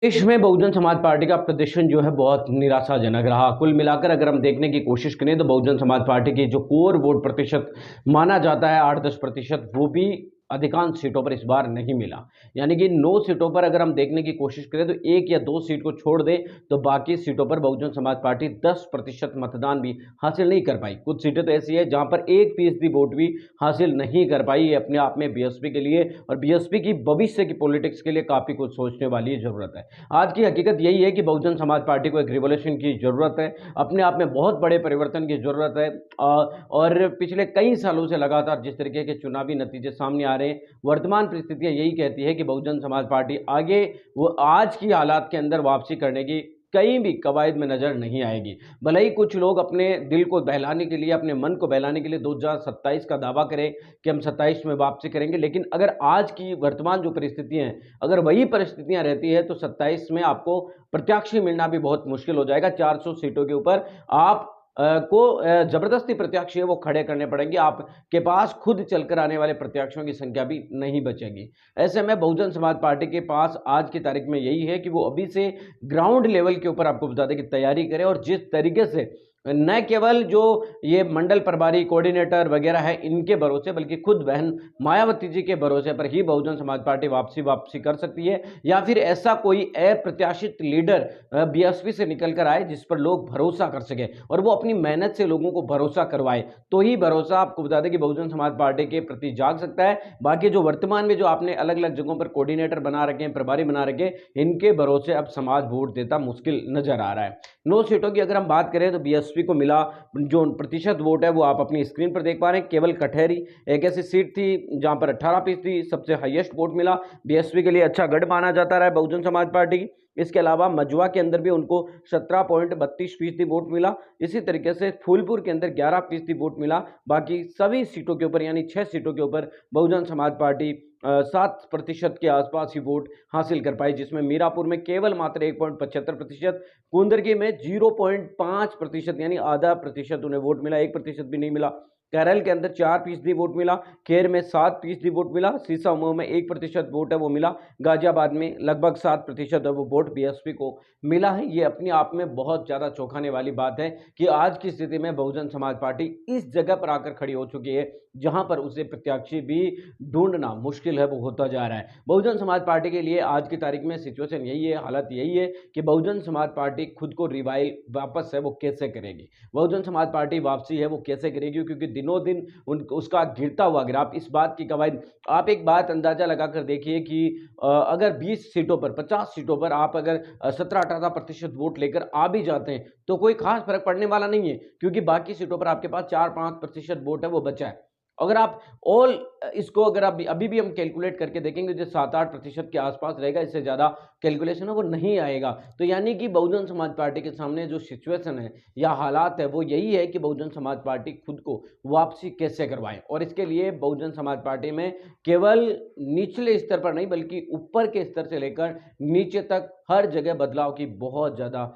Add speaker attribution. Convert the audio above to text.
Speaker 1: देश में बहुजन समाज पार्टी का प्रदर्शन जो है बहुत निराशाजनक रहा। कुल मिलाकर अगर हम देखने की कोशिश करें तो बहुजन समाज पार्टी की जो कोर वोट प्रतिशत माना जाता है 8-10%, वो भी अधिकांश सीटों पर इस बार नहीं मिला। यानी कि 9 सीटों पर अगर हम देखने की कोशिश करें तो 1 या 2 सीट को छोड़ दें तो बाकी सीटों पर बहुजन समाज पार्टी 10% मतदान भी हासिल नहीं कर पाई। कुछ सीटें तो ऐसी है जहां पर 1% वोट भी हासिल नहीं कर पाई। ये अपने आप में बीएसपी के लिए और बीएसपी की भविष्य की पॉलिटिक्स के लिए काफी कुछ सोचने वाली जरूरत है। आज की हकीकत यही है कि बहुजन समाज पार्टी को एक रिवॉल्यूशन की ज़रूरत है, अपने आप में बहुत बड़े परिवर्तन की ज़रूरत है। और पिछले कई सालों से लगातार जिस तरीके के चुनावी नतीजे सामने आ रहे हैं, वर्तमान परिस्थितियाँ यही कहती है कि बहुजन समाज पार्टी आगे वो आज की हालात के अंदर वापसी करने की कहीं भी कवायद में नज़र नहीं आएगी। भले ही कुछ लोग अपने दिल को बहलाने के लिए, अपने मन को बहलाने के लिए 2027 का दावा करें कि हम 27 में वापसी करेंगे, लेकिन अगर आज की वर्तमान जो परिस्थितियाँ हैं, अगर वही परिस्थितियाँ रहती है तो 27 में आपको प्रत्याशी मिलना भी बहुत मुश्किल हो जाएगा। 400 सीटों के ऊपर आप ज़बरदस्ती प्रत्याशी है वो खड़े करने पड़ेंगे। आपके पास खुद चलकर आने वाले प्रत्याशियों की संख्या भी नहीं बचेगी। ऐसे में बहुजन समाज पार्टी के पास आज की तारीख में यही है कि वो अभी से ग्राउंड लेवल के ऊपर आपको बता दें कि तैयारी करें, और जिस तरीके से न केवल जो ये मंडल प्रभारी, कोऑर्डिनेटर वगैरह है इनके भरोसे, बल्कि खुद बहन मायावती जी के भरोसे पर ही बहुजन समाज पार्टी वापसी कर सकती है, या फिर ऐसा कोई अप्रत्याशित लीडर बीएसपी से निकल कर आए जिस पर लोग भरोसा कर सके और वो अपनी मेहनत से लोगों को भरोसा करवाए, तो ही भरोसा आपको बता दें कि बहुजन समाज पार्टी के प्रति जाग सकता है। बाकी जो वर्तमान में जो आपने अलग अलग जगहों पर कोऑर्डिनेटर बना रखे हैं, प्रभारी बना रखे हैं, इनके भरोसे अब समाज वोट देता मुश्किल नजर आ रहा है। 9 सीटों की अगर हम बात करें तो बीएसपी को मिला जो प्रतिशत वोट है वो आप अपनी स्क्रीन पर देख पा रहे हैं। केवल कटहरी एक ऐसी सीट थी जहां पर 18% सबसे हाईएस्ट वोट मिला। बीएसपी के लिए अच्छा गढ़ माना जाता रहा है बहुजन समाज पार्टी। इसके अलावा मजुआ के अंदर भी उनको 17.32% वोट मिला। इसी तरीके से फूलपुर के अंदर 11% वोट मिला। बाकी सभी सीटों के ऊपर यानी 6 सीटों के ऊपर बहुजन समाज पार्टी 7% के आसपास ही वोट हासिल कर पाई, जिसमें मीरापुर में केवल मात्र 1.75%, कुंदरगी में 0.5% यानी आधा प्रतिशत उन्हें वोट मिला, 1% भी नहीं मिला। केरल के अंदर 4% वोट मिला, खेर में 7% वोट मिला, सीसामऊ में 1% वोट है वो मिला, गाजियाबाद में लगभग 7% है वो वोट बीएसपी को मिला है। ये अपने आप में बहुत ज़्यादा चौंकाने वाली बात है कि आज की स्थिति में बहुजन समाज पार्टी इस जगह पर आकर खड़ी हो चुकी है जहां पर उसे प्रत्याशी भी ढूंढना मुश्किल है वो होता जा रहा है। बहुजन समाज पार्टी के लिए आज की तारीख में सिचुएशन यही है, हालत यही है कि बहुजन समाज पार्टी खुद को रिवाइव वापस है वो कैसे करेगी, बहुजन समाज पार्टी वापसी है वो कैसे करेगी, क्योंकि दिनों दिन उसका गिरता हुआ ग्राफ इस बात की गवाही। आप एक बात अंदाजा लगाकर देखिए कि अगर 20 सीटों पर 50 सीटों पर आप अगर 17-18% वोट लेकर आ भी जाते हैं तो कोई खास फर्क पड़ने वाला नहीं है, क्योंकि बाकी सीटों पर आपके पास 4-5% वोट है वो बचा है। अगर आप ऑल इसको अगर आप अभी भी हम कैलकुलेट करके देखेंगे जो 7-8% के आसपास रहेगा, इससे ज़्यादा कैलकुलेशन है वो नहीं आएगा। तो यानी कि बहुजन समाज पार्टी के सामने जो सिचुएशन है या हालात है वो यही है कि बहुजन समाज पार्टी खुद को वापसी कैसे करवाए, और इसके लिए बहुजन समाज पार्टी में केवल निचले स्तर पर नहीं बल्कि ऊपर के स्तर से लेकर नीचे तक हर जगह बदलाव की बहुत ज़्यादा